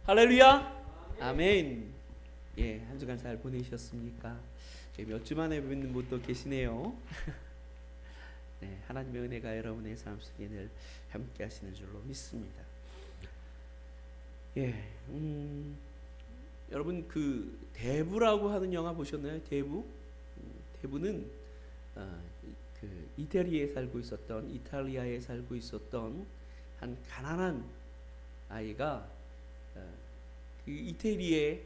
할렐루야. 아멘. 예, 한 주간 잘 보내셨습니까? 몇 주 만에 뵙는 분도 계시네요. 네, 하나님의 은혜가 여러분의 삶 속에 늘 함께 하시는 줄로 믿습니다. 예, 여러분 그 대부라고 하는 영화 보셨나요? 대부? 대부는 그 이탈리아에 살고 있었던 한 가난한 아이가 그 이태리의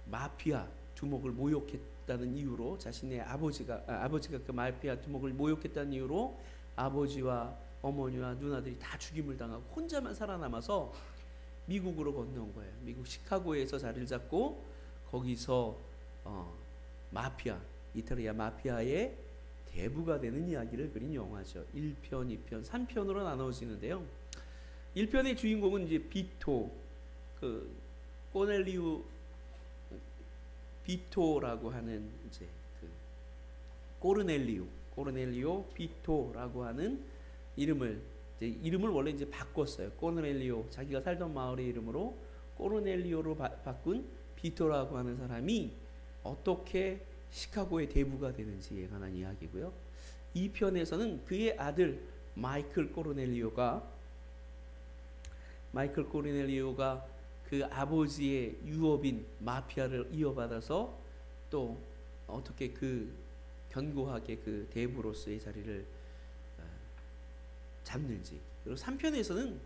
마피아 두목을 모욕했다는 이유로 자신의 아버지가 그 마피아 두목을 모욕했다는 이유로 아버지와 어머니와 누나들이 다 죽임을 당하고 혼자만 살아남아서 미국으로 건너온 거예요. 미국 시카고에서 자리를 잡고 거기서 이탈리아 마피아의 대부가 되는 이야기를 그린 영화죠. 1편, 2편, 3편으로 나눠지는데요. 1편의 주인공은 이제 비토, 그 코넬리오 비토라고 하는 이제 그 코르넬리오 비토라고 하는 이름을 원래 이제 바꿨어요. 코르넬리오, 자기가 살던 마을의 이름으로 코르넬리오로 바꾼 비토라고 하는 사람이 어떻게 시카고의 대부가 되는지에 관한 이야기고요. 2편에서는 그의 아들 마이클 코르넬리오가 그 아버지의 유업인 마피아를 이어받아서 또 어떻게 그 견고하게 그 대부로서의 자리를 잡는지. 그리고 3편에서는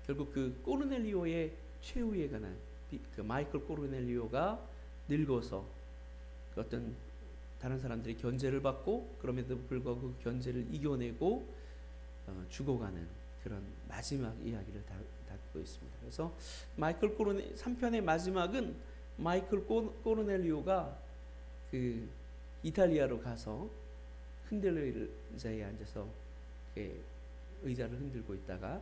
결국 그 코르넬리오의 최후에 관한 그 마이클 코르넬리오가 늙어서 그 어떤 다른 사람들의 견제를 받고 그럼에도 불구하고 그 견제를 이겨내고 죽어가는 그런 마지막 이야기를 담고 있습니다. 그래서 3편의 마지막은 마이클 코르넬리오가 그 이탈리아로 가서 흔들릴 의자에 앉아서 의자를 흔들고 있다가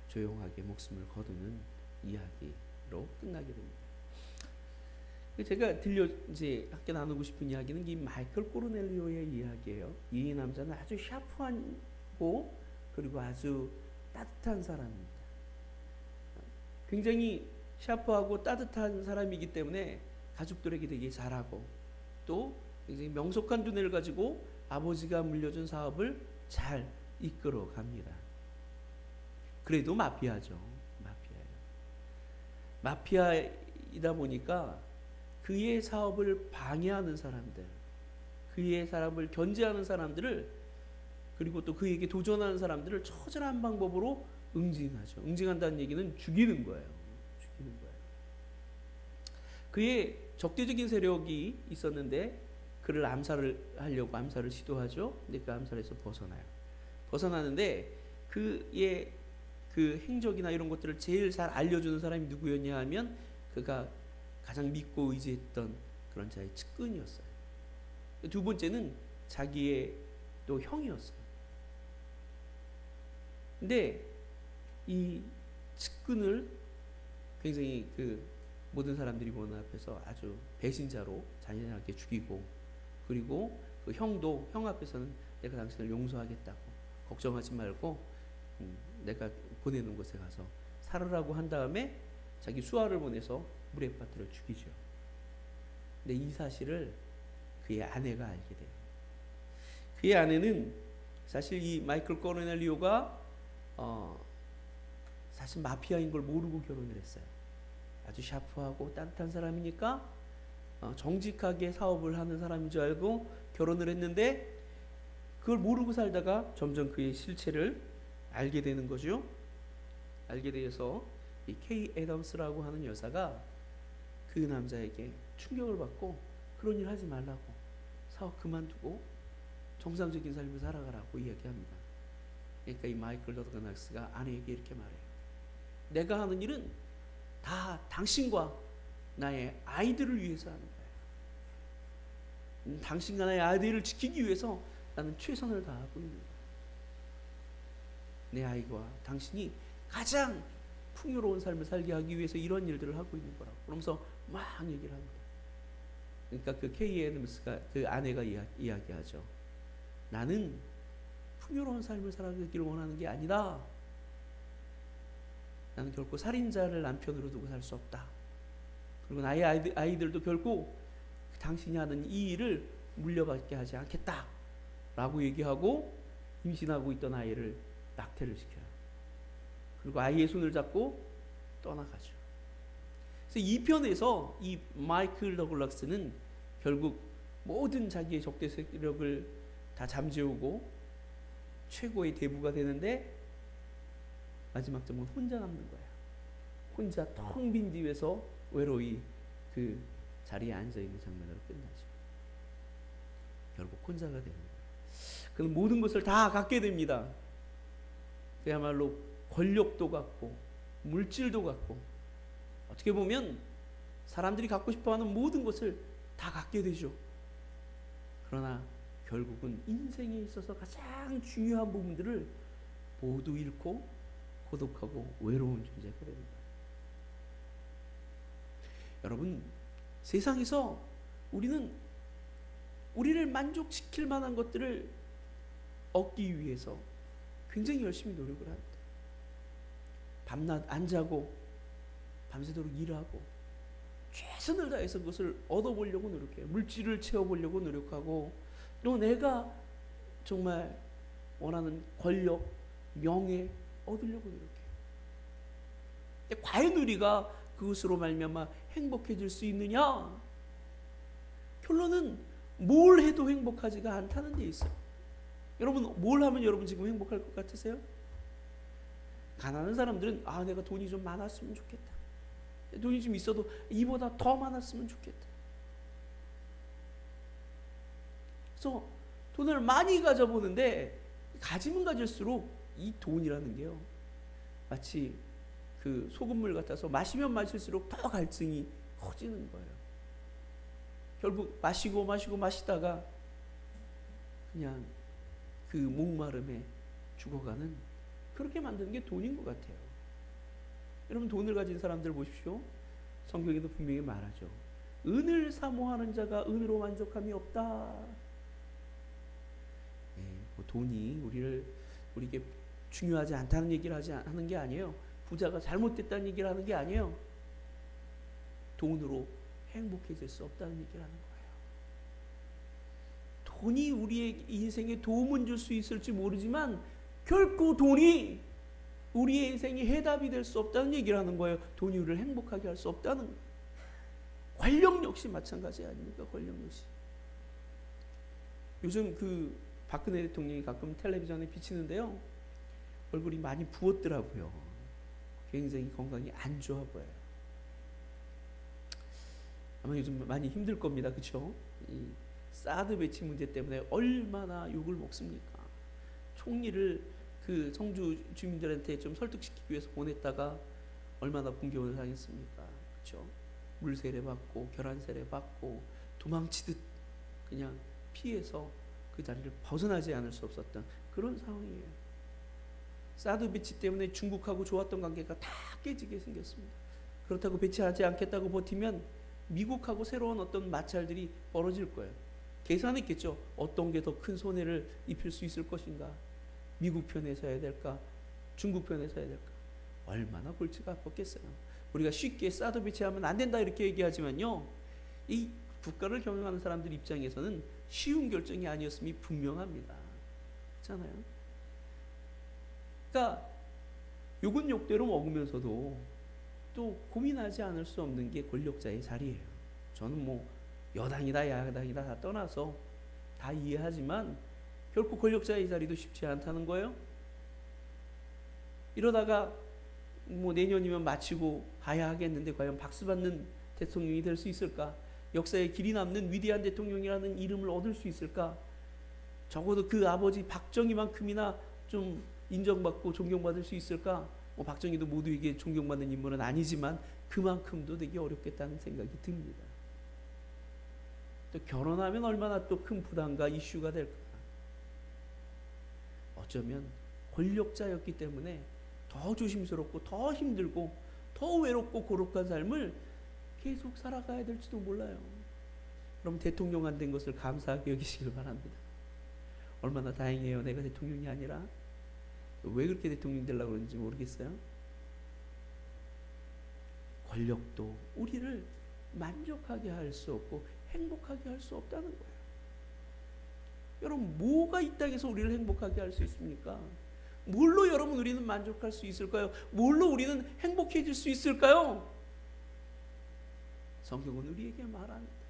조용하게 목숨을 거두는 이야기로 끝나게 됩니다. 제가 이제 함께 나누고 싶은 이야기는 이 마이클 코르넬리오의 이야기예요. 이 남자는 아주 샤프하고 그리고 아주 따뜻한 사람입니다. 굉장히 샤프하고 따뜻한 사람이기 때문에 가족들에게 되게 잘하고 또 굉장히 명석한 두뇌를 가지고 아버지가 물려준 사업을 잘 이끌어 갑니다. 그래도 마피아죠. 마피아이다 보니까 그의 사업을 방해하는 사람들, 그의 사업을 견제하는 사람들을 그리고 또 그에게 도전하는 사람들을 처절한 방법으로 응징하죠. 응징한다는 얘기는 죽이는 거예요. 그의 적대적인 세력이 있었는데 그를 암살을 시도하죠. 근데 그 암살에서 벗어나는데 그의 그 행적이나 이런 것들을 제일 잘 알려주는 사람이 누구였냐 하면 그가 가장 믿고 의지했던 그런 자의 측근이었어요. 두 번째는 자기의 또 형이었어요. 근데 이 측근을 굉장히 그 모든 사람들이 보는 앞에서 아주 배신자로 잔인하게 죽이고 그리고 그 형 앞에서는 내가 당신을 용서하겠다고 걱정하지 말고 내가 보내는 곳에 가서 살으라고 한 다음에 자기 수하를 보내서 물에 빠뜨려 죽이죠. 근데 이 사실을 그의 아내가 알게 돼요. 그의 아내는 사실 이 마이클 코르넬리오가 사실 마피아인 걸 모르고 결혼을 했어요. 아주 샤프하고 따뜻한 사람이니까 정직하게 사업을 하는 사람인 줄 알고 결혼을 했는데 그걸 모르고 살다가 점점 그의 실체를 알게 되는 거죠. 알게 되어서 이 케이 애덤스라고 하는 여사가 그 남자에게 충격을 받고 그런 일 하지 말라고 사업 그만두고 정상적인 삶을 살아가라고 이야기합니다. 그러니까 이 마이클 더그낙스가 아내에게 이렇게 말해요. 내가 하는 일은 다 당신과 나의 아이들을 위해서 하는 거야. 당신과 나의 아이들을 지키기 위해서 나는 최선을 다하고 있는 거야. 내 아이와 당신이 가장 풍요로운 삶을 살게 하기 위해서 이런 일들을 하고 있는 거라고. 그러면서 막 얘기를 합니다. 그러니까 그 케이 애덤스가 그 아내가 이야기하죠. 나는 풍요로운 삶을 살아가기를 원하는 게 아니라 나는 결코 살인자를 남편으로 두고 살 수 없다. 그리고 나의 아이들도 결코 당신이 하는 이 일을 물려받게 하지 않겠다 라고 얘기하고 임신하고 있던 아이를 낙태를 시켜요. 그리고 아이의 손을 잡고 떠나가죠. 그래서 이 편에서 이 마이클 더글라스는 결국 모든 자기의 적대 세력을 다 잠재우고 최고의 대부가 되는데 마지막 점은 혼자 남는 거예요. 혼자 텅 빈 집에서 외로이 그 자리에 앉아있는 장면으로 끝나죠. 결국 혼자가 되는 거예요. 그는 모든 것을 다 갖게 됩니다. 그야말로 권력도 갖고 물질도 갖고 어떻게 보면 사람들이 갖고 싶어하는 모든 것을 다 갖게 되죠. 그러나 결국은 인생에 있어서 가장 중요한 부분들을 모두 잃고 고독하고 외로운 존재가 됩니다. 여러분, 세상에서 우리는 우리를 만족시킬 만한 것들을 얻기 위해서 굉장히 열심히 노력을 합니다. 밤낮 안 자고 밤새도록 일하고 최선을 다해서 그것을 얻어보려고 노력해요. 물질을 채워보려고 노력하고 또 내가 정말 원하는 권력, 명예 얻으려고 노력해요. 근데 과연 우리가 그것으로 말미암아 행복해질 수 있느냐? 결론은 뭘 해도 행복하지가 않다는 데 있어요. 여러분, 뭘 하면 여러분 지금 행복할 것 같으세요? 가난한 사람들은 내가 돈이 좀 많았으면 좋겠다. 돈이 좀 있어도 이보다 더 많았으면 좋겠다. 그래서 돈을 많이 가져보는데 가지면 가질수록 이 돈이라는 게요, 마치 그 소금물 같아서 마시면 마실수록 더 갈증이 커지는 거예요. 결국 마시다가 그냥 그 목마름에 죽어가는, 그렇게 만드는 게 돈인 것 같아요. 여러분, 돈을 가진 사람들 보십시오. 성경에도 분명히 말하죠. 은을 사모하는 자가 은으로 만족함이 없다. 돈이 우리에게 중요하지 않다는 얘기를 하는 게 아니에요. 부자가 잘못됐다는 얘기를 하는 게 아니에요. 돈으로 행복해질 수 없다는 얘기를 하는 거예요. 돈이 우리의 인생에 도움은 줄 수 있을지 모르지만 결코 돈이 우리의 인생에 해답이 될 수 없다는 얘기를 하는 거예요. 돈이 우리를 행복하게 할 수 없다는 거예요. 권력 역시 마찬가지 아닙니까? 권력 역시. 요즘 그 박근혜 대통령이 가끔 텔레비전에 비치는데요, 얼굴이 많이 부었더라고요. 굉장히 건강이 안 좋아 보여요. 아마 요즘 많이 힘들 겁니다. 그렇죠? 이 사드 배치 문제 때문에 얼마나 욕을 먹습니까? 총리를 그 성주 주민들한테 좀 설득시키기 위해서 보냈다가 얼마나 공격을 당했습니까? 그렇죠? 물세례 받고 결한세례 받고 도망치듯 그냥 피해서 그 자리를 벗어나지 않을 수 없었던 그런 상황이에요. 사드 배치 때문에 중국하고 좋았던 관계가 다 깨지게 생겼습니다. 그렇다고 배치하지 않겠다고 버티면 미국하고 새로운 어떤 마찰들이 벌어질 거예요. 계산했겠죠. 어떤 게 더 큰 손해를 입힐 수 있을 것인가. 미국 편에 서야 될까, 중국 편에 서야 될까. 얼마나 골치가 아팠겠어요. 우리가 쉽게 사드 배치하면 안 된다 이렇게 얘기하지만요, 이 국가를 경영하는 사람들 입장에서는 쉬운 결정이 아니었음이 분명합니다. 그렇잖아요. 그러니까 욕은 욕대로 먹으면서도 또 고민하지 않을 수 없는 게 권력자의 자리예요. 저는 뭐 여당이다 야당이다 다 떠나서 다 이해하지만 결코 권력자의 자리도 쉽지 않다는 거예요. 이러다가 뭐 내년이면 마치고 가야 하겠는데 과연 박수 받는 대통령이 될 수 있을까? 역사에 길이 남는 위대한 대통령이라는 이름을 얻을 수 있을까? 적어도 그 아버지 박정희만큼이나 좀 인정받고 존경받을 수 있을까? 뭐 박정희도 모두에게 존경받는 인물은 아니지만 그만큼도 되게 어렵겠다는 생각이 듭니다. 또 결혼하면 얼마나 또 큰 부담과 이슈가 될까? 어쩌면 권력자였기 때문에 더 조심스럽고 더 힘들고 더 외롭고 고독한 삶을 계속 살아가야 될지도 몰라요. 그럼 대통령 안 된 것을 감사하게 여기시길 바랍니다. 얼마나 다행이에요. 내가 대통령이 아니라. 왜 그렇게 대통령 되려고 그러는지 모르겠어요. 권력도 우리를 만족하게 할 수 없고 행복하게 할 수 없다는 거예요. 여러분, 뭐가 이 땅에서 우리를 행복하게 할 수 있습니까? 뭘로 여러분 우리는 만족할 수 있을까요? 뭘로 우리는 행복해질 수 있을까요? 성경은 우리에게 말합니다.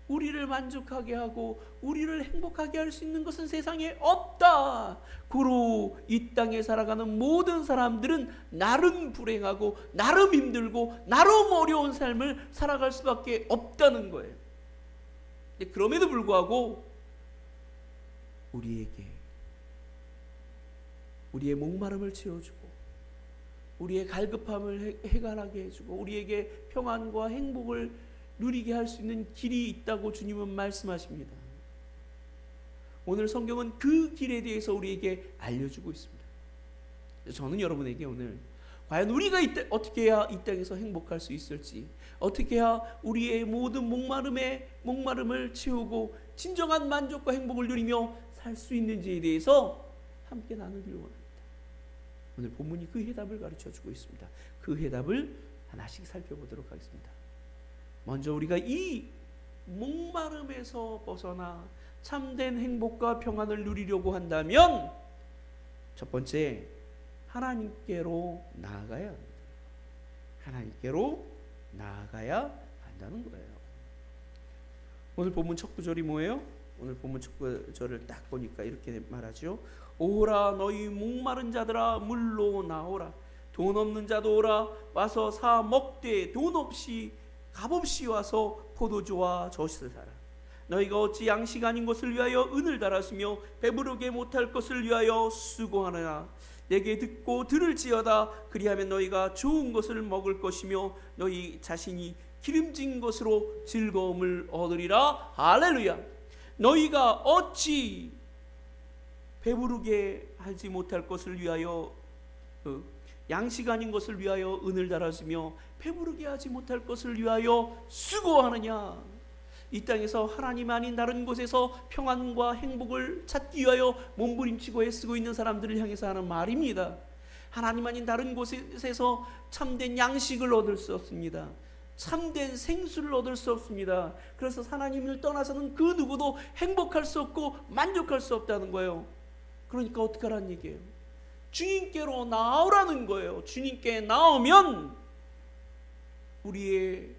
우리를 만족하게 하고 우리를 행복하게 할 수 있는 것은 세상에 없다. 고로 이 땅에 살아가는 모든 사람들은 나름 불행하고 나름 힘들고 나름 어려운 삶을 살아갈 수밖에 없다는 거예요. 그럼에도 불구하고 우리에게 우리의 목마름을 채워주고 우리의 갈급함을 해결하게 해주고 우리에게 평안과 행복을 누리게 할 수 있는 길이 있다고 주님은 말씀하십니다. 오늘 성경은 그 길에 대해서 우리에게 알려주고 있습니다. 저는 여러분에게 오늘 과연 우리가 어떻게 해야 이 땅에서 행복할 수 있을지, 어떻게 해야 우리의 모든 목마름을 채우고 진정한 만족과 행복을 누리며 살 수 있는지에 대해서 함께 나누기를 원합니다. 오늘 본문이 그 해답을 가르쳐주고 있습니다. 그 해답을 하나씩 살펴보도록 하겠습니다. 먼저 우리가 이 목마름에서 벗어나 참된 행복과 평안을 누리려고 한다면 첫 번째, 하나님께로 나아가야 합니다. 하나님께로 나아가야 한다는 거예요. 오늘 본문 첫 구절이 뭐예요? 오늘 본문 첫 구절을 딱 보니까 이렇게 말하죠. 오라 너희 목마른 자들아 물로 나오라. 돈 없는 자도 오라. 와서 사 먹되 돈 없이 값없이 와서 포도주와 젖을 사라. 너희가 어찌 양식 아닌 것을 위하여 은을 달았으며 배부르게 못할 것을 위하여 수고하느냐. 내게 듣고 들을지어다. 그리하면 너희가 좋은 것을 먹을 것이며 너희 자신이 기름진 것으로 즐거움을 얻으리라. 할렐루야. 너희가 어찌 배부르게 하지 못할 것을 위하여 양식 아닌 것을 위하여 은을 달았으며 배부르게 하지 못할 것을 위하여 수고하느냐. 이 땅에서 하나님 아닌 다른 곳에서 평안과 행복을 찾기 위하여 몸부림치고 애쓰고 있는 사람들을 향해서 하는 말입니다. 하나님 아닌 다른 곳에서 참된 양식을 얻을 수 없습니다. 참된 생수를 얻을 수 없습니다. 그래서 하나님을 떠나서는 그 누구도 행복할 수 없고 만족할 수 없다는 거예요. 그러니까 어떻게 하라는 얘기예요? 주님께로 나오라는 거예요. 주님께 나오면 우리의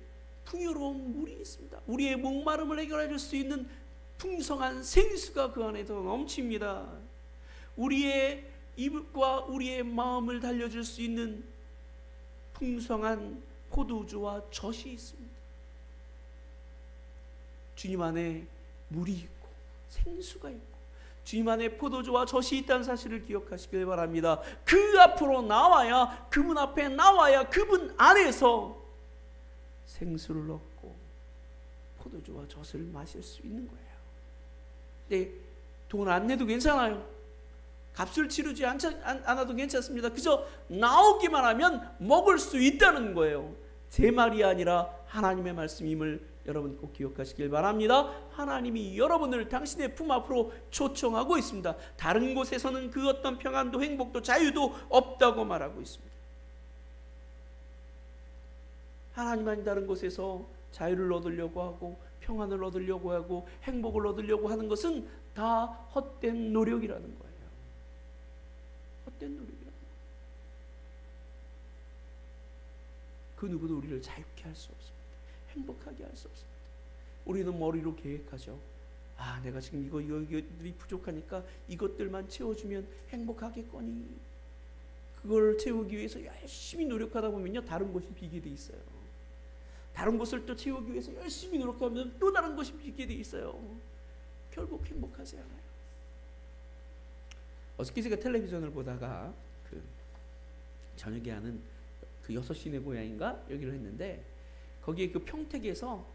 풍요로운 물이 있습니다. 우리의 목마름을 해결해 줄 수 있는 풍성한 생수가 그 안에 더 넘칩니다. 우리의 입과 우리의 마음을 달려줄 수 있는 풍성한 포도주와 젖이 있습니다. 주님 안에 물이 있고 생수가 있고 주님 안에 포도주와 젖이 있다는 사실을 기억하시길 바랍니다. 그 앞으로 나와야, 그분 앞에 나와야 그분 안에서 생수를 얻고 포도주와 젖을 마실 수 있는 거예요. 네, 돈 안 내도 괜찮아요. 값을 치르지 않아도 괜찮습니다. 그저 나오기만 하면 먹을 수 있다는 거예요. 제 말이 아니라 하나님의 말씀임을 여러분 꼭 기억하시길 바랍니다. 하나님이 여러분을 당신의 품 앞으로 초청하고 있습니다. 다른 곳에서는 그 어떤 평안도 행복도 자유도 없다고 말하고 있습니다. 하나님 아닌 다른 곳에서 자유를 얻으려고 하고 평안을 얻으려고 하고 행복을 얻으려고 하는 것은 다 헛된 노력이라는 거예요. 헛된 노력이라는 거예요. 그 누구도 우리를 자유케 할 수 없습니다. 행복하게 할 수 없습니다. 우리는 머리로 계획하죠. 아, 내가 지금 이것들이 부족하니까 이것들만 채워주면 행복하겠거니. 그걸 채우기 위해서 열심히 노력하다 보면요, 다른 것이 비게 돼 있어요. 다른 것을 또 채우기 위해서 열심히 노력하면 또 다른 것이 비게 돼 있어요. 결국 행복하지 않아요. 어저께 제가 텔레비전을 보다가 저녁에 하는 6시 내 고향인가 여기를 했는데, 거기에 그 평택에서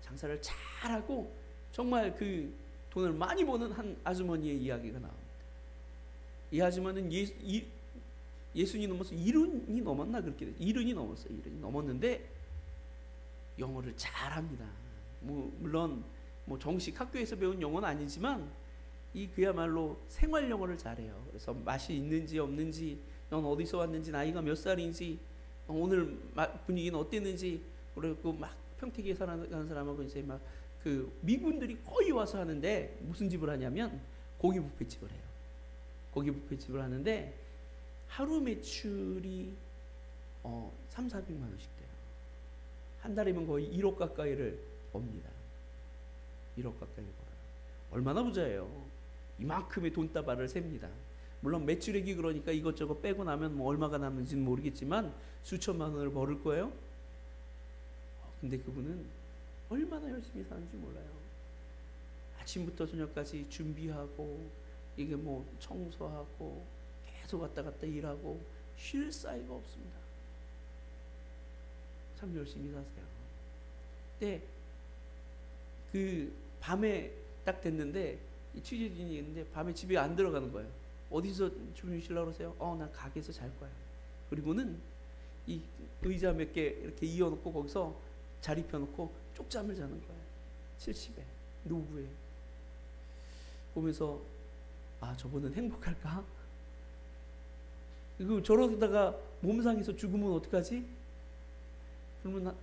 장사를 잘하고 정말 그 돈을 많이 버는 한 아주머니의 이야기가 나옵니다. 이 아주머니는 예순이 넘어서 70이 넘었나, 그렇게 70이 넘었어요. 70이 넘었는데 영어를 잘합니다. 물론 정식 학교에서 배운 영어는 아니지만 이 그야말로 생활 영어를 잘해요. 그래서 맛이 있는지 없는지, 넌 어디서 왔는지, 나이가 몇 살인지, 오늘 분위기는 어땠는지. 그리고 막 평택에 살아가는 사람하고 이제 막 그 미군들이 거의 와서 하는데 무슨 집을 하냐면 고기 뷔페집을 해요. 고기 뷔페집을 하는데 하루 매출이 3,400만 원씩 돼요. 한 달이면 거의 1억 가까이를 법니다. 1억 가까이 벌어요. 얼마나 부자예요. 이만큼의 돈다발을 셉니다. 물론 매출액이 그러니까 이것저것 빼고 나면 뭐 얼마가 남는지는 모르겠지만 수천만 원을 벌을 거예요. 근데 그분은 얼마나 열심히 사는지 몰라요. 아침부터 저녁까지 준비하고 이게 뭐 청소하고 계속 왔다 갔다 일하고 쉴 사이가 없습니다. 참 열심히 사세요. 근데 그 밤에 딱 됐는데 이 취재진이 있는데 밤에 집에 안 들어가는 거예요. 어디서 주무시려고 그러세요? 난 가게에서 잘 거야. 그리고는 이 의자 몇 개 이렇게 이어놓고 거기서 자리 펴놓고 쪽잠을 자는 거예요. 70에 노부에 보면서 저분은 행복할까? 이거 저러다가 몸상에서 죽으면 어떡하지? 그러면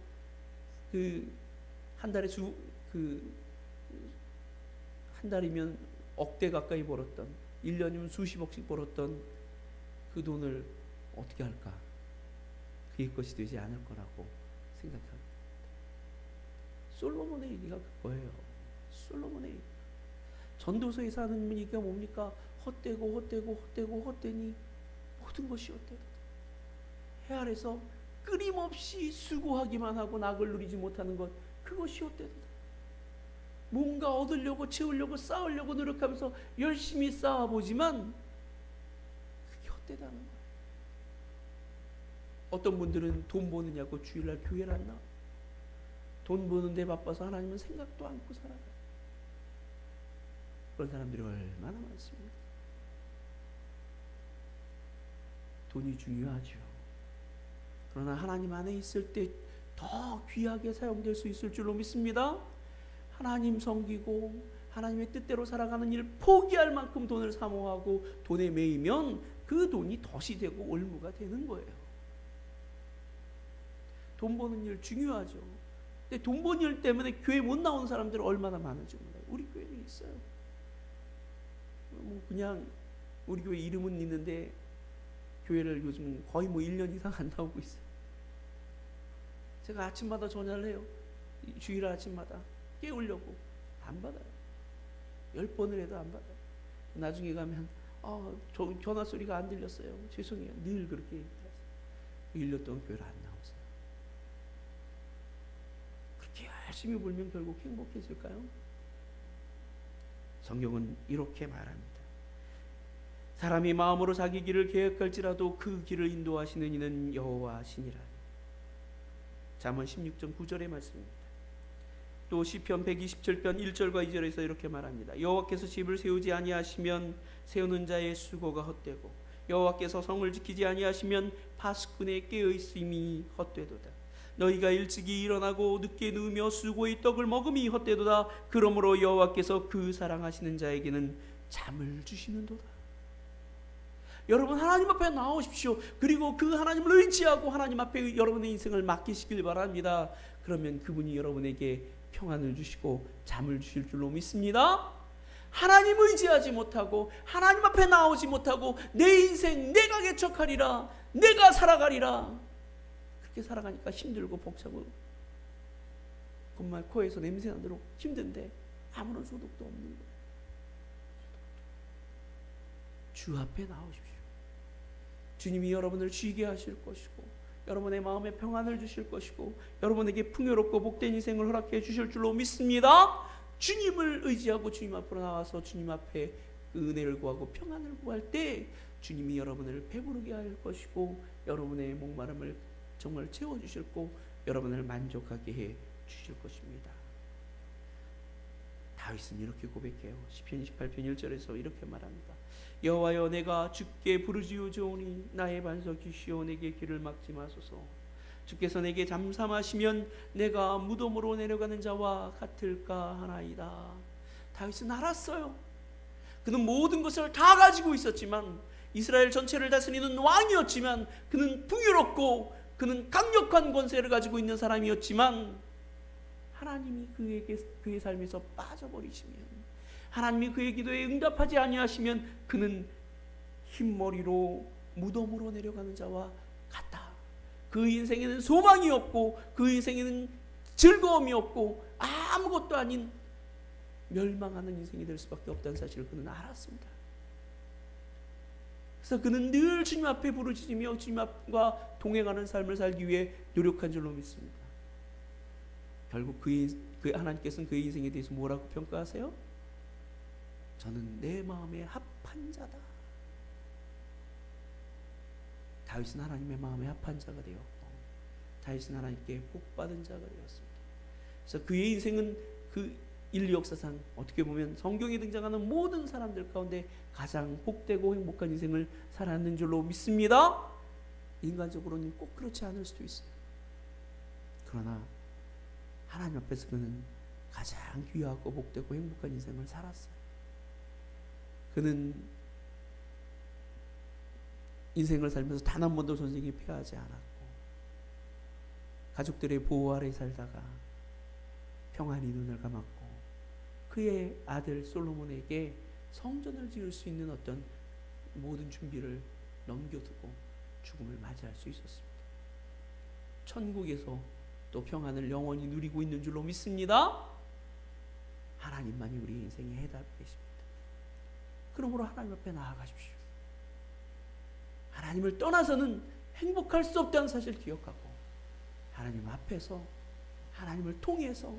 한 달에 한 달이면 억대 가까이 벌었던 1년이면 수십억씩 벌었던 그 돈을 어떻게 할까? 그의 것이 되지 않을 거라고 생각합니다. 솔로몬의 얘기가 그거예요. 솔로몬의 얘기. 전도서에서 하는 얘기가 뭡니까? 헛되니 모든 것이 헛되다. 해 아래서 끊임없이 수고하기만 하고 낙을 누리지 못하는 것, 그것이 헛되다. 뭔가 얻으려고 채우려고 쌓으려고 노력하면서 열심히 쌓아보지만 그게 헛되다는 거예요. 어떤 분들은 돈 버느냐고 주일날 교회를 안 나와. 돈 버는데 바빠서 하나님은 생각도 않고 살아가요. 그런 사람들이 얼마나 많습니다. 돈이 중요하죠. 그러나 하나님 안에 있을 때 더 귀하게 사용될 수 있을 줄로 믿습니다. 하나님 섬기고 하나님의 뜻대로 살아가는 일 포기할 만큼 돈을 사모하고 돈에 매이면 그 돈이 덫이 되고 올무가 되는 거예요. 돈 버는 일 중요하죠. 근데 돈 버는 일 때문에 교회 못 나오는 사람들은 얼마나 많은지 몰라요. 우리 교회는 있어요. 그냥 우리 교회 이름은 있는데 교회를 요즘 거의 1년 이상 안 나오고 있어요. 제가 아침마다 전화를 해요. 주일 아침마다 깨우려고. 안 받아요. 10번을 해도 안 받아요. 나중에 가면 저 전화 소리가 안 들렸어요. 죄송해요. 늘 그렇게 얘기하세요. 1년 동안 교회를 안 나오세요. 그렇게 열심히 벌면 결국 행복해질까요? 성경은 이렇게 말합니다. 사람이 마음으로 자기 길을 계획할지라도 그 길을 인도하시는 이는 여호와시니라. 잠언 16장 9절의 말씀입니다. 또 시편 127편 1절과 2절에서 이렇게 말합니다. 여호와께서 집을 세우지 아니하시면 세우는 자의 수고가 헛되고 여호와께서 성을 지키지 아니하시면 파수꾼의 깨어있음이 헛되도다. 너희가 일찍이 일어나고 늦게 누우며 수고의 떡을 먹음이 헛되도다. 그러므로 여호와께서 그 사랑하시는 자에게는 잠을 주시는도다. 여러분 하나님 앞에 나오십시오. 그리고 그 하나님을 의지하고 하나님 앞에 여러분의 인생을 맡기시길 바랍니다. 그러면 그분이 여러분에게 평안을 주시고 잠을 주실 줄로 믿습니다. 하나님 의지하지 못하고 하나님 앞에 나오지 못하고 내 인생 내가 개척하리라, 내가 살아가리라, 그렇게 살아가니까 힘들고 벅차고 정말 코에서 냄새 나도록 힘든데 아무런 소득도 없는 거예요. 주 앞에 나오십시오. 주님이 여러분을 쉬게 하실 것이고 여러분의 마음에 평안을 주실 것이고 여러분에게 풍요롭고 복된 인생을 허락해 주실 줄로 믿습니다. 주님을 의지하고 주님 앞으로 나와서 주님 앞에 그 은혜를 구하고 평안을 구할 때 주님이 여러분을 배부르게 할 것이고 여러분의 목마름을 정말 채워주실 고 여러분을 만족하게 해 주실 것입니다. 다윗은 이렇게 고백해요. 시편 28편 1절에서 이렇게 말합니다. 여호와여, 내가 주께 부르짖으오니 나의 반석이시오, 내게 길을 막지 마소서. 주께서 내게 잠잠하시면 내가 무덤으로 내려가는 자와 같을까 하나이다. 다윗은 알았어요. 그는 모든 것을 다 가지고 있었지만, 이스라엘 전체를 다스리는 왕이었지만 그는 풍요롭고 그는 강력한 권세를 가지고 있는 사람이었지만 하나님이 그의 삶에서 빠져버리시면, 하나님이 그의 기도에 응답하지 아니하시면 그는 흰머리로 무덤으로 내려가는 자와 같다. 그 인생에는 소망이 없고 그 인생에는 즐거움이 없고 아무것도 아닌 멸망하는 인생이 될 수밖에 없다는 사실을 그는 알았습니다. 그래서 그는 늘 주님 앞에 부르짖으며 주님과 동행하는 삶을 살기 위해 노력한 줄로 믿습니다. 결국 하나님께서는 그의 인생에 대해서 뭐라고 평가하세요? 저는 내 마음에 합한 자다. 다윗은 하나님의 마음에 합한 자가 되었고, 다윗은 하나님께 복받은 자가 되었습니다. 그래서 그의 인생은 그 인류 역사상 어떻게 보면 성경에 등장하는 모든 사람들 가운데 가장 복되고 행복한 인생을 살았는 줄로 믿습니다. 인간적으로는 꼭 그렇지 않을 수도 있어요. 그러나 하나님 앞에서 그는 가장 귀하고 복되고 행복한 인생을 살았어요. 그는 인생을 살면서 단 한 번도 전쟁에 패하지 않았고, 가족들의 보호 아래 살다가 평안히 눈을 감았고, 그의 아들 솔로몬에게 성전을 지을 수 있는 어떤 모든 준비를 넘겨두고 죽음을 맞이할 수 있었습니다. 천국에서 또 평안을 영원히 누리고 있는 줄로 믿습니다. 하나님만이 우리 인생의 해답이 되십니다. 그러므로 하나님 앞에 나아가십시오. 하나님을 떠나서는 행복할 수 없다는 사실을 기억하고, 하나님 앞에서 하나님을 통해서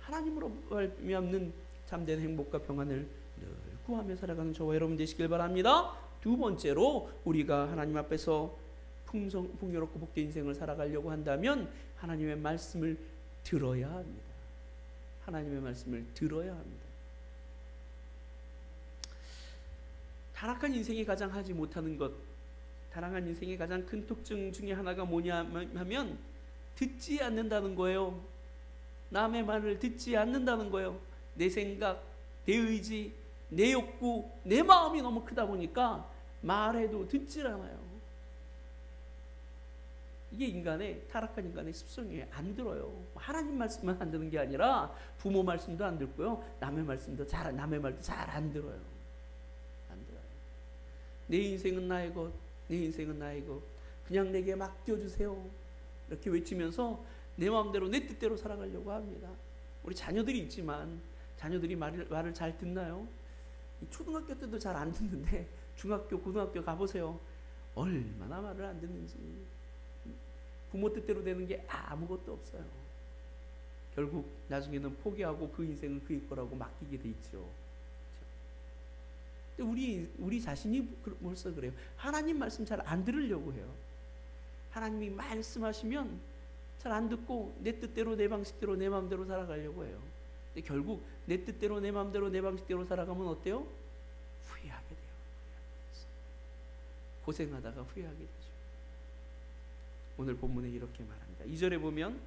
하나님으로 말미암는 참된 행복과 평안을 늘 구하며 살아가는 저와 여러분 되시길 바랍니다. 두 번째로, 우리가 하나님 앞에서 풍요롭고 복된 인생을 살아가려고 한다면 하나님의 말씀을 들어야 합니다. 하나님의 말씀을 들어야 합니다. 타락한 인생이 가장 하지 못하는 것, 타락한 인생의 가장 큰 특징 중에 하나가 뭐냐 하면 듣지 않는다는 거예요. 남의 말을 듣지 않는다는 거예요. 내 생각, 내 의지, 내 욕구, 내 마음이 너무 크다 보니까 말해도 듣질 않아요. 이게 타락한 인간의 습성이에요. 안 들어요. 하나님 말씀만 안 듣는 게 아니라 부모 말씀도 안 듣고요, 남의 말씀도 남의 말도 잘 안 들어요. 안 들어요. 내 인생은 나의 것, 내 인생은 나의 것, 그냥 내게 맡겨주세요, 이렇게 외치면서 내 마음대로 내 뜻대로 살아가려고 합니다. 우리 자녀들이 있지만 자녀들이 말을 잘 듣나요? 초등학교 때도 잘 안 듣는데 중학교, 고등학교 가보세요. 얼마나 말을 안 듣는지. 부모 뜻대로 되는 게 아무것도 없어요. 결국 나중에는 포기하고 그 인생은 그의 거라고 맡기게 돼 있죠. 근데 우리 자신이 벌써 그래요. 하나님 말씀 잘 안 들으려고 해요. 하나님이 말씀하시면 잘 안 듣고 내 뜻대로, 내 방식대로, 내 마음대로 살아가려고 해요. 근데 결국 내 뜻대로, 내 마음대로, 내 방식대로 살아가면 어때요? 후회하게 돼요. 고생하다가 후회하게 되죠. 오늘 본문에 이렇게 말합니다. 2절에 보면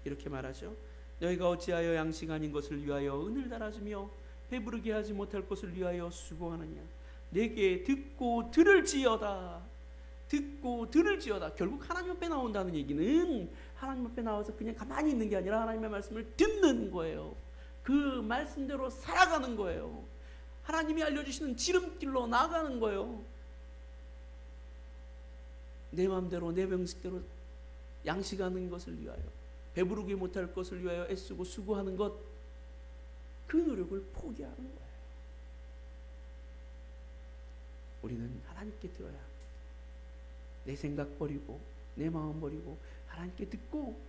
이렇게 말하죠. 너희가 어찌하여 양식 아닌 것을 위하여 은을 달아주며 배부르게 하지 못할 것을 위하여 수고하느냐. 내게 듣고 들을지어다. 듣고 들을지어다. 결국 하나님 앞에 나온다는 얘기는 하나님 앞에 나와서 그냥 가만히 있는 게 아니라 하나님의 말씀을 듣는 거예요. 그 말씀대로 살아가는 거예요. 하나님이 알려주시는 지름길로 나아가는 거예요. 내 마음대로, 내 방식대로 양식하는 것을 위하여, 배부르게 못할 것을 위하여 애쓰고 수고하는 것, 그 노력을 포기하는 거예요. 우리는 하나님께 들어야 합니다. 내 생각 버리고 내 마음 버리고 하나님께 듣고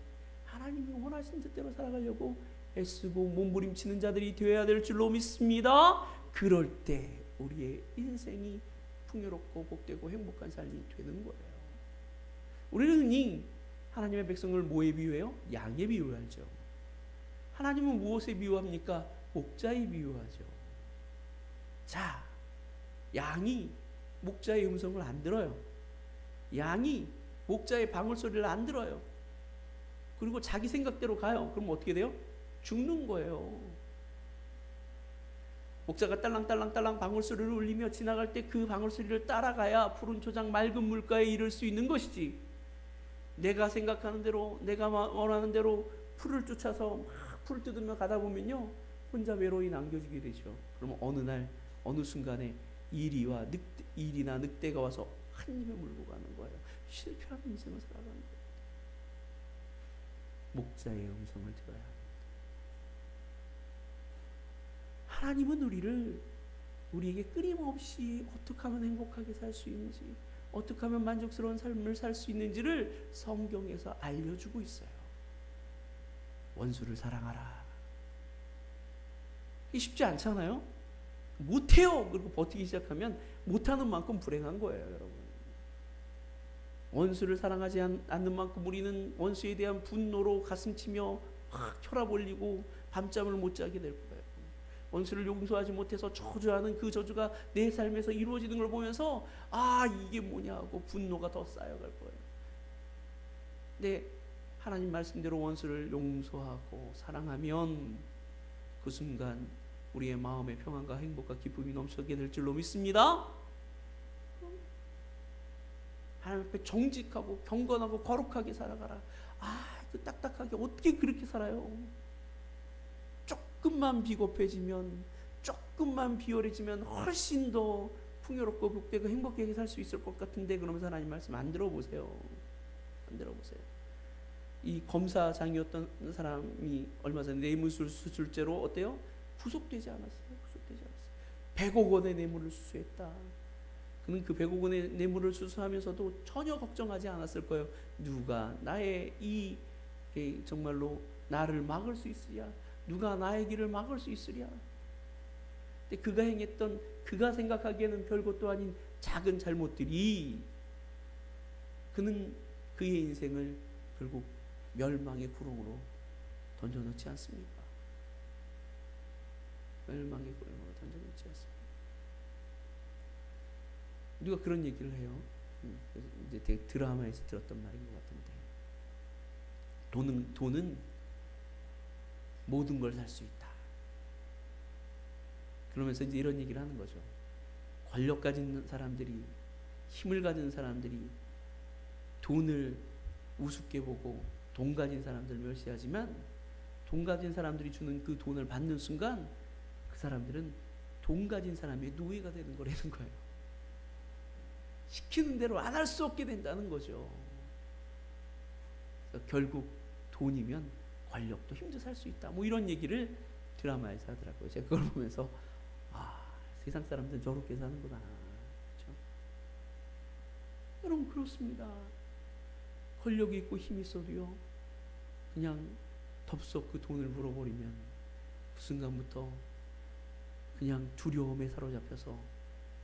하나님이 원하시는 뜻대로 살아가려고 애쓰고 몸부림치는 자들이 되어야 될 줄로 믿습니다. 그럴 때 우리의 인생이 풍요롭고 복되고 행복한 삶이 되는 거예요. 우리는 흔히 하나님의 백성을 뭐에 비유해요? 양에 비유하죠. 하나님은 무엇에 비유합니까? 목자에 비유하죠. 자, 양이 목자의 음성을 안 들어요. 양이 목자의 방울소리를 안 들어요. 그리고 자기 생각대로 가요. 그럼 어떻게 돼요? 죽는 거예요. 목자가 딸랑딸랑딸랑 방울소리를 울리며 지나갈 때 그 방울소리를 따라가야 푸른 초장 맑은 물가에 이를 수 있는 것이지, 내가 생각하는 대로, 내가 원하는 대로 풀을 쫓아서 막 풀을 뜯으며 가다 보면요, 혼자 외로이 남겨지게 되죠. 그러면 어느 날 어느 순간에 일이나 늑대가 와서 한 입에 물고 가는 거예요. 실패한 인생을 살아가는 거예요. 목자의 음성을 들어야 합니다. 하나님은 우리에게 끊임없이 어떻게 하면 행복하게 살 수 있는지, 어떻게 하면 만족스러운 삶을 살 수 있는지를 성경에서 알려주고 있어요. 원수를 사랑하라. 이게 쉽지 않잖아요. 못해요. 그리고 버티기 시작하면 못하는 만큼 불행한 거예요, 여러분. 원수를 사랑하지 않는 만큼 우리는 원수에 대한 분노로 가슴치며 막 혈압 올리고 밤잠을 못 자게 될 거예요. 원수를 용서하지 못해서 저주하는 그 저주가 내 삶에서 이루어지는 걸 보면서 아, 이게 뭐냐 하고 분노가 더 쌓여갈 거예요. 근데 하나님 말씀대로 원수를 용서하고 사랑하면 그 순간 우리의 마음의 평안과 행복과 기쁨이 넘쳐게 될 줄로 믿습니다. 하나님 앞에 정직하고 경건하고 거룩하게 살아가라. 아, 그 딱딱하게 어떻게 그렇게 살아요? 조금만 비겁해지면, 조금만 비열해지면 훨씬 더 풍요롭고 복되고 행복하게 살 수 있을 것 같은데, 그러면서 하나님 말씀 안 들어보세요. 안 들어보세요. 이 검사장이었던 사람이 얼마 전에 뇌물 수술죄로 어때요? 구속되지 않았어요. 구속되지 않았어요. 100억 원의 뇌물을 수수했다. 그는 그 100억 원의 뇌물을 수수하면서도 전혀 걱정하지 않았을 거예요. 누가 나의 정말로 나를 막을 수 있으랴? 누가 나의 길을 막을 수 있으랴? 근데 그가 행했던, 그가 생각하기에는 별것도 아닌 작은 잘못들이 그는 그의 인생을 결국 멸망의 구렁으로 던져놓지 않습니까? 멸망의 구렁으로 던져놓지 않습니까? 누가 그런 얘기를 해요. 이제 되게 드라마에서 들었던 말인 것 같은데, 돈은 모든 걸 살 수 있다. 그러면서 이제 이런 얘기를 하는 거죠. 권력 가진 사람들이, 힘을 가진 사람들이 돈을 우습게 보고 돈 가진 사람들을 멸시하지만, 돈 가진 사람들이 주는 그 돈을 받는 순간 그 사람들은 돈 가진 사람의 노예가 되는 거라는 거예요. 시키는 대로 안 할 수 없게 된다는 거죠. 결국 돈이면 권력도 힘도 살 수 있다. 뭐 이런 얘기를 드라마에서 하더라고요. 제가 그걸 보면서 아, 세상 사람들은 저렇게 사는구나. 그렇죠? 여러분, 그렇습니다. 권력이 있고 힘이 있어도요, 그냥 덥석 그 돈을 물어버리면 그 순간부터 그냥 두려움에 사로잡혀서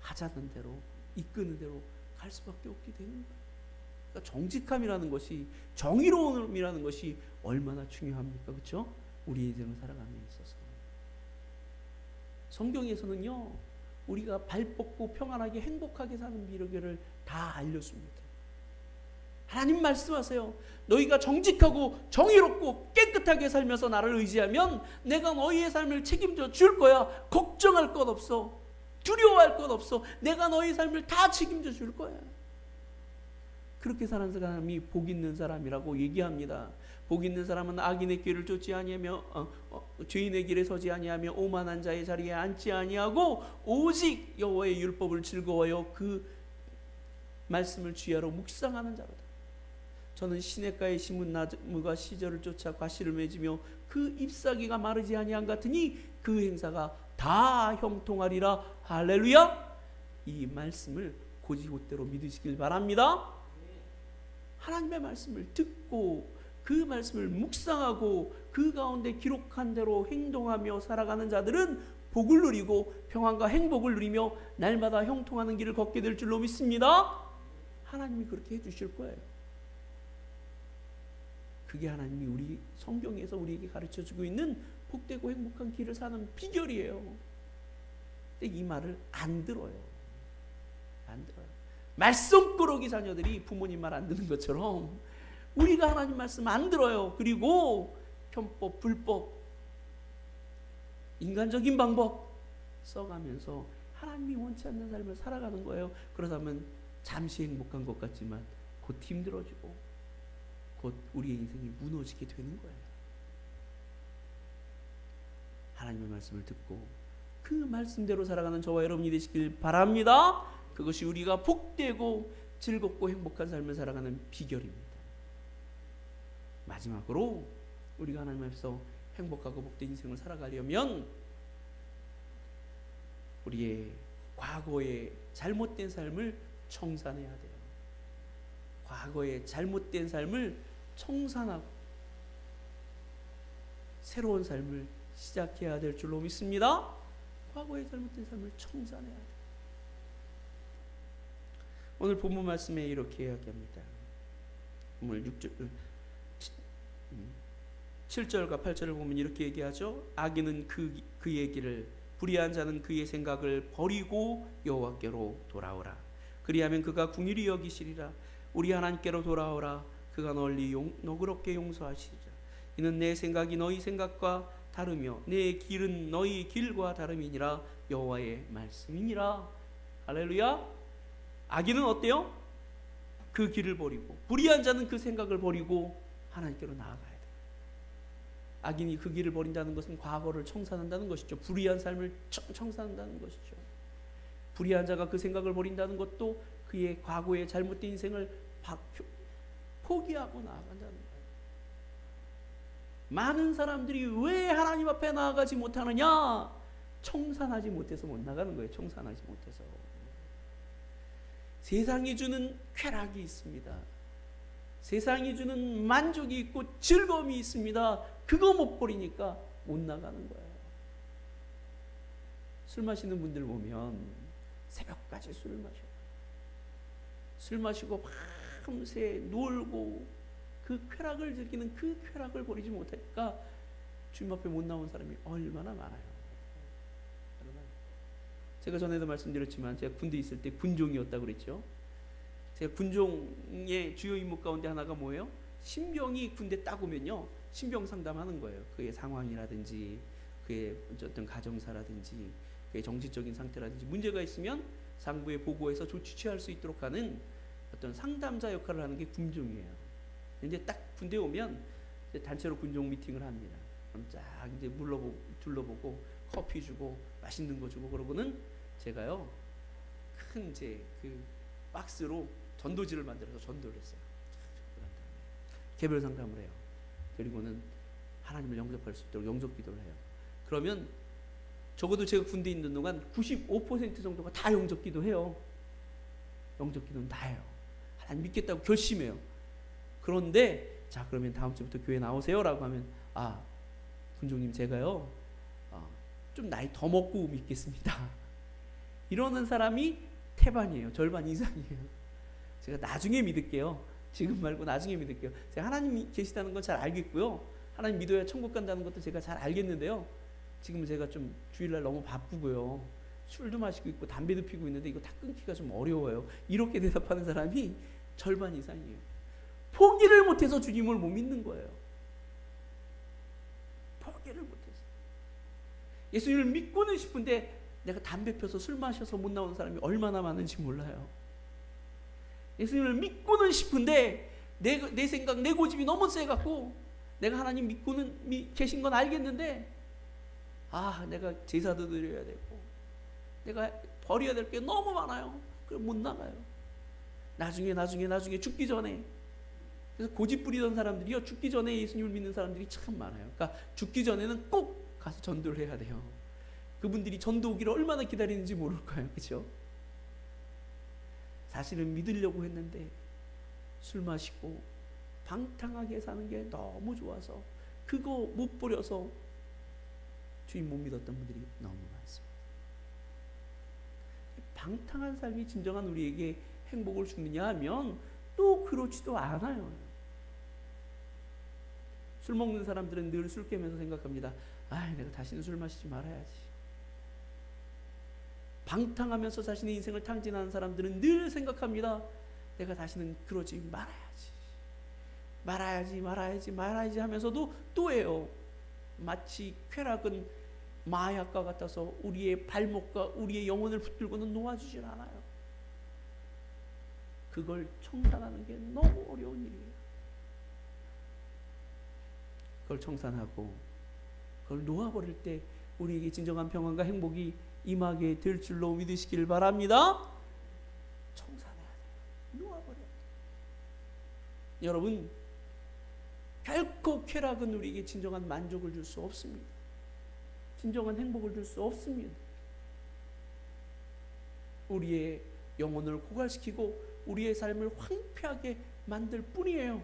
하자는 대로, 이끄는 대로 갈 수밖에 없게 되는 거예요. 그러니까 정직함이라는 것이, 정의로움이라는 것이 얼마나 중요합니까? 그렇죠? 우리 인생을 살아가는 데 있어서. 성경에서는요, 우리가 발 뻗고 평안하게 행복하게 사는 비결을 다 알려줍니다. 하나님 말씀하세요. 너희가 정직하고 정의롭고 깨끗하게 살면서 나를 의지하면 내가 너희의 삶을 책임져 줄 거야. 걱정할 것 없어. 두려워할 것 없어. 내가 너희 삶을 다 책임져 줄 거야. 그렇게 사는 사람이 복 있는 사람이라고 얘기합니다. 복 있는 사람은 악인의 길을 쫓지 아니하며 죄인의 길에 서지 아니하며 오만한 자의 자리에 앉지 아니하고 오직 여호와의 율법을 즐거워하여 그 말씀을 주야로 묵상하는 자로다. 저는 시냇가에 심은 나무가 시절을 쫓아 과실을 맺으며 그 잎사귀가 마르지 아니한 같으니 그 행사가 다 형통하리라. 할렐루야. 이 말씀을 곧이곧대로 믿으시길 바랍니다. 하나님의 말씀을 듣고 그 말씀을 묵상하고 그 가운데 기록한 대로 행동하며 살아가는 자들은 복을 누리고 평안과 행복을 누리며 날마다 형통하는 길을 걷게 될 줄로 믿습니다. 하나님이 그렇게 해주실 거예요. 그게 하나님이 우리 성경에서 우리에게 가르쳐주고 있는 복되고 행복한 길을 사는 비결이에요. 근데 이 말을 안 들어요. 안 들어요. 말썽꾸러기 자녀들이 부모님 말 안 듣는 것처럼 우리가 하나님 말씀 안 들어요. 그리고 편법, 불법, 인간적인 방법 써가면서 하나님이 원치 않는 삶을 살아가는 거예요. 그러다면 잠시 행복한 것 같지만 곧 힘들어지고 곧 우리의 인생이 무너지게 되는 거예요. 하나님의 말씀을 듣고 그 말씀대로 살아가는 저와 여러분이 되시길 바랍니다. 그것이 우리가 복되고 즐겁고 행복한 삶을 살아가는 비결입니다. 마지막으로 우리가 하나님 앞에서 행복하고 복된 인생을 살아가려면 우리의 과거의 잘못된 삶을 청산해야 돼요. 과거의 잘못된 삶을 청산하고 새로운 삶을 시작해야 될 줄로 믿습니다. 과거의 잘못된 삶을 청산해야 돼요. 오늘 본문 말씀에 이렇게 이야기합니다. 오늘 7절과 8절을 보면 이렇게 얘기하죠. 악인은 그의 길을, 불의한 자는 그의 생각을 버리고 여호와께로 돌아오라. 그리하면 그가 궁휼히 여기시리라. 우리 하나님께로 돌아오라. 그가 널리 너그럽게 용서하시리라. 이는 내 생각이 너희 생각과 다르며 내 길은 너희 길과 다름이니라. 여호와의 말씀이니라. 할렐루야. 악인은 어때요? 그 길을 버리고, 불의한 자는 그 생각을 버리고 하나님께로 나아가야 돼요. 악인이 그 길을 버린다는 것은 과거를 청산한다는 것이죠. 불의한 삶을 청산한다는 것이죠. 불의한 자가 그 생각을 버린다는 것도 그의 과거의 잘못된 인생을 포기하고 나아간다는 거예요. 많은 사람들이 왜 하나님 앞에 나아가지 못하느냐? 청산하지 못해서 못 나가는 거예요. 청산하지 못해서. 세상이 주는 쾌락이 있습니다. 세상이 주는 만족이 있고 즐거움이 있습니다. 그거 못 버리니까 못 나가는 거예요. 술 마시는 분들 보면 새벽까지 술을 마셔요. 술 마시고 밤새 놀고 그 쾌락을 즐기는 그 쾌락을 버리지 못하니까 주님 앞에 못 나온 사람이 얼마나 많아요. 제가 전에도 말씀드렸지만 제가 군대 있을 때 군종이었다고 그랬죠. 제가 군종의 주요 임무 가운데 하나가 뭐예요? 신병이 군대 딱 오면요, 신병 상담하는 거예요. 그의 상황이라든지 그의 어떤 가정사라든지 그의 정신적인 상태라든지 문제가 있으면 상부에 보고해서 조치 취할 수 있도록 하는 어떤 상담자 역할을 하는 게 군종이에요. 이제 딱 군대 오면 이제 단체로 군종 미팅을 합니다. 그럼 쫙 이제 둘러보고 커피 주고 맛있는 거 주고 그러고는 제가요 큰 이제 그 박스로 전도지를 만들어서 전도를 했어요. 개별 상담을 해요. 그리고는 하나님을 영접할 수 있도록 영접 기도를 해요. 그러면 적어도 제가 군대에 있는 동안 95% 정도가 다 영접 기도해요. 영접 기도는 다 해요. 하나님 믿겠다고 결심해요. 그런데 자, 그러면 다음 주부터 교회 나오세요 라고 하면, 아, 군종님 제가요 좀 나이 더 먹고 믿겠습니다. 이러는 사람이 태반이에요. 절반 이상이에요. 제가 나중에 믿을게요. 지금 말고 나중에 믿을게요. 제가 하나님 계시다는 건 잘 알겠고요. 하나님 믿어야 천국 간다는 것도 제가 잘 알겠는데요. 지금 제가 좀 주일날 너무 바쁘고요. 술도 마시고 있고 담배도 피고 있는데 이거 다 끊기가 좀 어려워요. 이렇게 대답하는 사람이 절반 이상이에요. 포기를 못해서 주님을 못 믿는 거예요. 포기를 못해서. 예수님을 믿고는 싶은데 내가 담배 펴서 술 마셔서 못 나오는 사람이 얼마나 많은지 몰라요. 예수님을 믿고는 싶은데 내 생각, 내 고집이 너무 세갖고 내가 하나님 믿고는 계신 건 알겠는데, 아, 내가 제사도 드려야 되고 내가 버려야 될 게 너무 많아요. 그럼 못 나가요. 나중에 죽기 전에. 그래서 고집 부리던 사람들이요, 죽기 전에 예수님을 믿는 사람들이 참 많아요. 그러니까 죽기 전에는 꼭 가서 전도를 해야 돼요. 그분들이 전도 오기를 얼마나 기다리는지 모를 거예요. 그렇죠? 사실은 믿으려고 했는데 술 마시고 방탕하게 사는 게 너무 좋아서 그거 못 버려서 주님 못 믿었던 분들이 너무 많습니다. 방탕한 삶이 진정한 우리에게 행복을 주느냐 하면 또 그렇지도 않아요. 술 먹는 사람들은 늘 술 깨면서 생각합니다. 아, 내가 다시는 술 마시지 말아야지. 방탕하면서 자신의 인생을 탕진하는 사람들은 늘 생각합니다. 내가 다시는 그러지 말아야지 하면서도 또 해요. 마치 쾌락은 마약과 같아서 우리의 발목과 우리의 영혼을 붙들고는 놓아주질 않아요. 그걸 청산하는 게 너무 어려운 일이에요. 그걸 청산하고 그걸 놓아버릴 때 우리에게 진정한 평안과 행복이 임하게 될 줄로 믿으시길 바랍니다. 청산해야 돼요. 놓아버려야 돼요. 여러분, 결코 쾌락은 우리에게 진정한 만족을 줄 수 없습니다. 진정한 행복을 줄 수 없습니다. 우리의 영혼을 고갈시키고 우리의 삶을 황폐하게 만들 뿐이에요.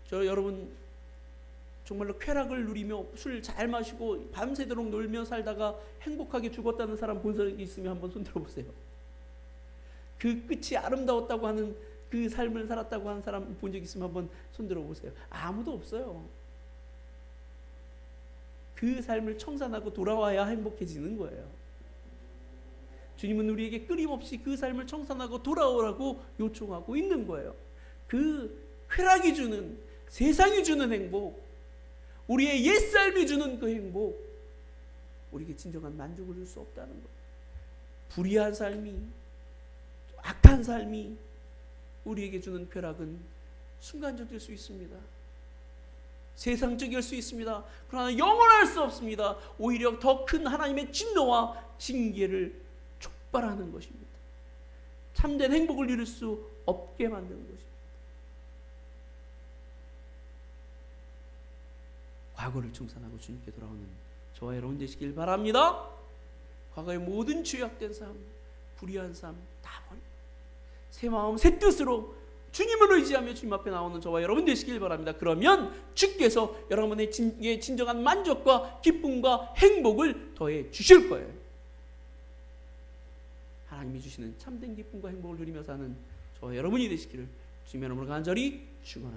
저 여러분 정말로 쾌락을 누리며 술 잘 마시고 밤새도록 놀며 살다가 행복하게 죽었다는 사람 본 적이 있으면 한번 손 들어보세요. 그 끝이 아름다웠다고 하는 그 삶을 살았다고 하는 사람 본 적 있으면 한번 손 들어보세요. 아무도 없어요. 그 삶을 청산하고 돌아와야 행복해지는 거예요. 주님은 우리에게 끊임없이 그 삶을 청산하고 돌아오라고 요청하고 있는 거예요. 그 쾌락이 주는, 세상이 주는 행복, 우리의 옛삶이 주는 그 행복, 우리에게 진정한 만족을 줄 수 없다는 거예요. 불의한 삶이, 악한 삶이 우리에게 주는 쾌락은 순간적일 수 있습니다. 세상적일 수 있습니다. 그러나 영원할 수 없습니다. 오히려 더 큰 하나님의 진노와 징계를 촉발하는 것입니다. 참된 행복을 이룰 수 없게 만드는 것입니다. 과거를 청산하고 주님께 돌아오는 저와 여러분 되시길 바랍니다. 과거의 모든 죄악된 삶, 불의한 삶 다 버리고 새 마음 새 뜻으로 주님을 의지하며 주님 앞에 나오는 저와 여러분 되시길 바랍니다. 그러면 주께서 여러분의 진정한 만족과 기쁨과 행복을 더해 주실 거예요. 하나님이 주시는 참된 기쁨과 행복을 누리며 사는 저와 여러분이 되시기를 주님의 이름으로 간절히 축원합니다.